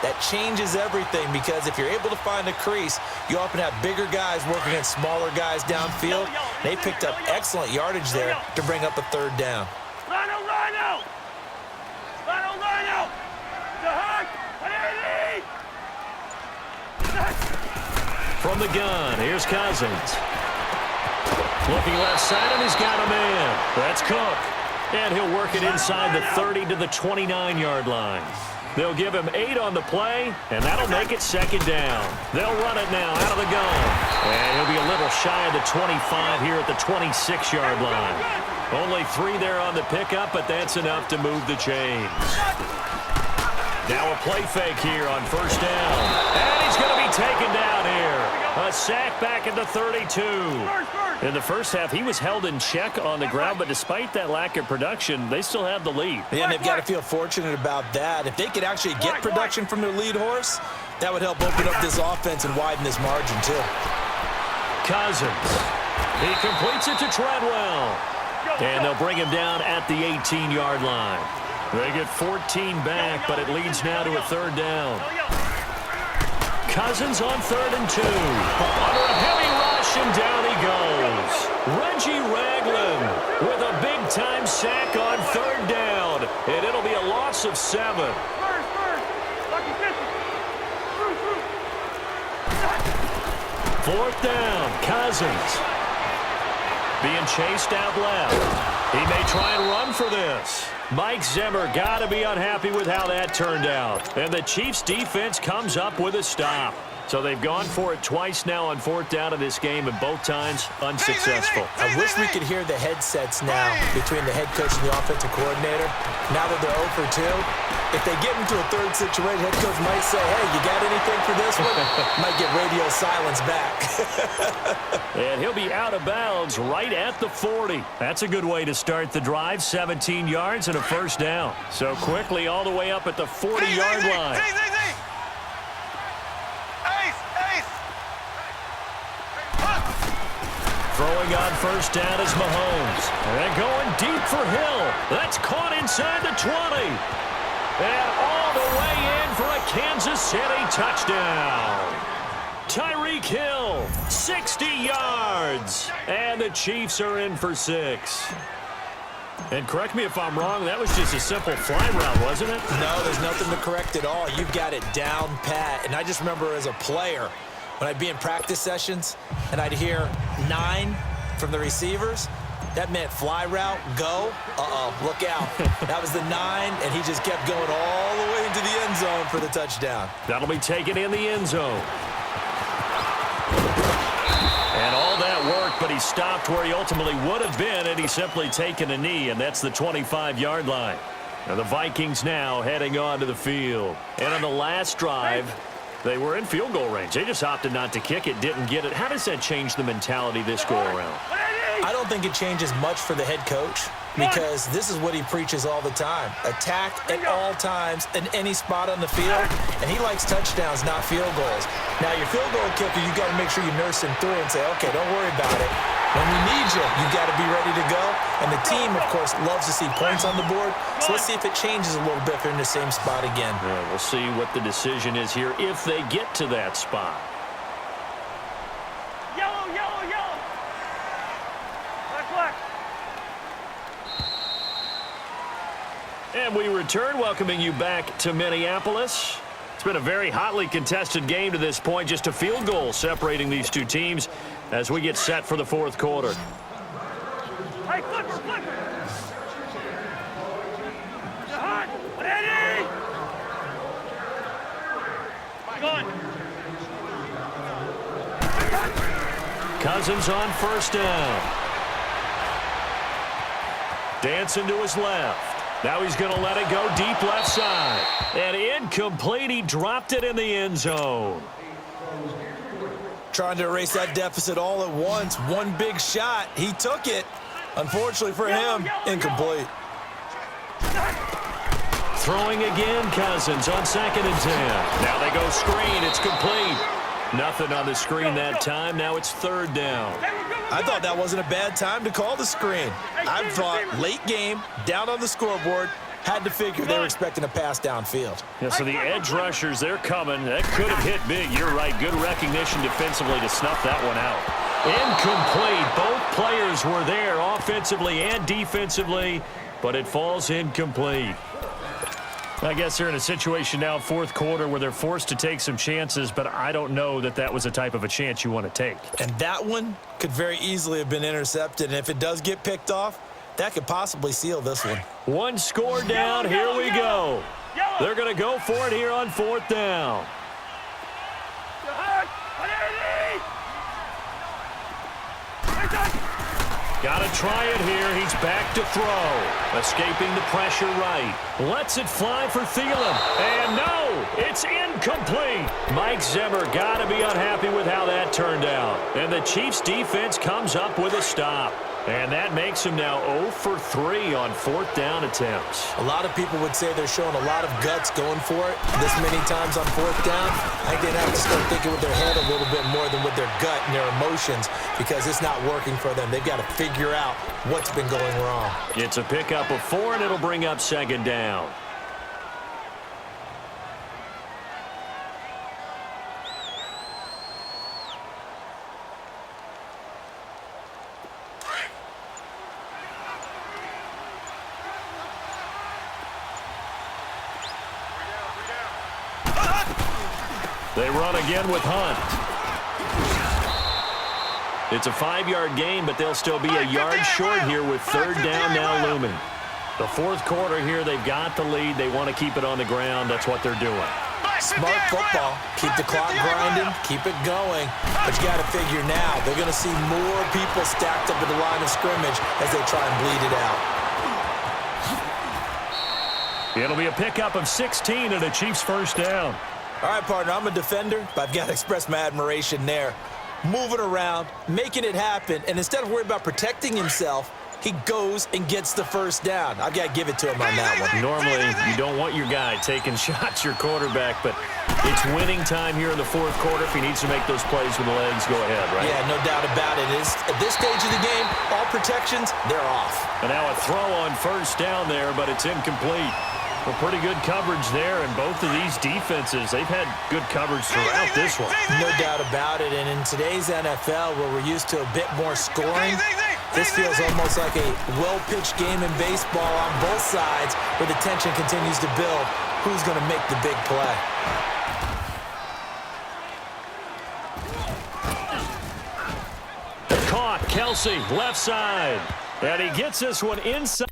That changes everything because if you're able to find a crease, you often have bigger guys working against smaller guys downfield. They picked up excellent yardage there to bring up a third down. Rhino! From the gun, here's Cousins. Looking left side, and he's got a man. That's Cook. And he'll work it inside the 30 to the 29-yard line. They'll give him 8 on the play, and that'll make it second down. They'll run it now out of the gun. And he'll be a little shy of the 25 here at the 26-yard line. Only 3 there on the pickup, but that's enough to move the chains. Now a play fake here on first down. And he's going to be taken down here. A sack back at the 32. In the first half, he was held in check on the ground, but despite that lack of production, they still have the lead. Yeah, and they've got to feel fortunate about that. If they could actually get production from their lead horse, that would help open up this offense and widen this margin, too. Cousins. He completes it to Treadwell. And they'll bring him down at the 18-yard line. They get 14 back, but it leads now to a third down. Cousins on 3rd and 2. Under a heavy rush, and down he goes. Reggie Ragland with a big-time sack on 3rd down. And it'll be a loss of 7. 4th down, Cousins. Being chased out left. He may try and run for this. Mike Zimmer got to be unhappy with how that turned out. And the Chiefs' defense comes up with a stop. So they've gone for it twice now on 4th down in this game, and both times unsuccessful. I wish we could hear the headsets now between the head coach and the offensive coordinator. Now that they're 0 for 2, if they get into a third situation, head coach might say, hey, you got anything for this one? Might get radio silence back. And he'll be out of bounds right at the 40. That's a good way to start the drive. 17 yards and a first down. So quickly all the way up at the 40-yard line. Throwing on first down is Mahomes. And going deep for Hill. That's caught inside the 20. And all the way in for a Kansas City touchdown. Tyreek Hill, 60 yards. And the Chiefs are in for 6. And correct me if I'm wrong, that was just a simple fly route, wasn't it? No, there's nothing to correct at all. You've got it down pat. And I just remember as a player, when I'd be in practice sessions and I'd hear 9 from the receivers, that meant fly route, go, look out. That was the 9, and he just kept going all the way into the end zone for the touchdown. That'll be taken in the end zone. And all that work, but he stopped where he ultimately would have been, and he's simply taken a knee, and that's the 25-yard line. Now the Vikings now heading onto the field. And on the last drive, they were in field goal range. They just opted not to kick it, didn't get it. How does that change the mentality this go-around? I don't think it changes much for the head coach because this is what he preaches all the time. Attack at all times in any spot on the field, and he likes touchdowns, not field goals. Now, your field goal kicker, you got to make sure you nurse him through and say, okay, don't worry about it. When we need you, you got to be ready to go. And the team, of course, loves to see points on the board. So let's see if it changes a little bit if they're in the same spot again. Yeah, we'll see what the decision is here if they get to that spot. Yellow, yellow, yellow. Black. And we return, welcoming you back to Minneapolis. It's been a very hotly contested game to this point. Just a field goal separating these two teams as we get set for the 4th quarter. Hey, flipper. Hot. Ready. Going. Cousins on first down. Dancing to his left. Now he's going to let it go deep left side. And incomplete. He dropped it in the end zone. Trying to erase that deficit all at once. One big shot. He took it. Unfortunately for him, incomplete. Throwing again, Cousins on 2nd and 10. Now they go screen. It's complete. Nothing on the screen that time. Now it's 3rd down. I thought that wasn't a bad time to call the screen. I thought late game, down on the scoreboard, Had to figure they were expecting a pass downfield. Yeah, so the edge rushers, they're coming. That could have hit big. You're right. Good recognition defensively to snuff that one out. Incomplete. Both players were there offensively and defensively, but it falls incomplete. I guess they're in a situation now, fourth quarter, where they're forced to take some chances, but I don't know that that was the type of a chance you want to take. And that one could very easily have been intercepted, and if it does get picked off, that could possibly seal this one. One score down. Here we go. They're going to go for it here on fourth down. Got to try it here. He's back to throw. Escaping the pressure right. Lets it fly for Thielen. And no, it's incomplete. Mike Zimmer got to be unhappy with how that turned out. And the Chiefs defense comes up with a stop. And that makes him now 0 for 3 on fourth down attempts. A lot of people would say they're showing a lot of guts going for it this many times on fourth down. I think they'd have to start thinking with their head a little bit more than with their gut and their emotions because it's not working for them. They've got to figure out what's been going wrong. It's a pickup of 4, and it'll bring up second down. They run again with Hunt. It's a 5-yard gain, but they'll still be a yard short here with third down now looming. The fourth quarter here, they've got the lead. They want to keep it on the ground. That's what they're doing. Smart football. Keep the clock grinding. Keep it going. But you got to figure now, they're going to see more people stacked up at the line of scrimmage as they try and bleed it out. It'll be a pickup of 16 and a Chiefs first down. All right, partner, I'm a defender, but I've got to express my admiration there. Moving around, making it happen, and instead of worrying about protecting himself, he goes and gets the first down. I've got to give it to him on that one. Normally, you don't want your guy taking shots, your quarterback, but it's winning time here in the fourth quarter. If he needs to make those plays with the legs, go ahead, right? Yeah, no doubt about it. At this stage of the game, all protections, they're off. And now a throw on first down there, but it's incomplete. Well, pretty good coverage there, and both of these defenses, they've had good coverage throughout this one. No doubt about it, and in today's NFL, where we're used to a bit more scoring, this feels almost like a well-pitched game in baseball on both sides, where the tension continues to build. Who's going to make the big play? Caught, Kelsey, left side, and he gets this one inside.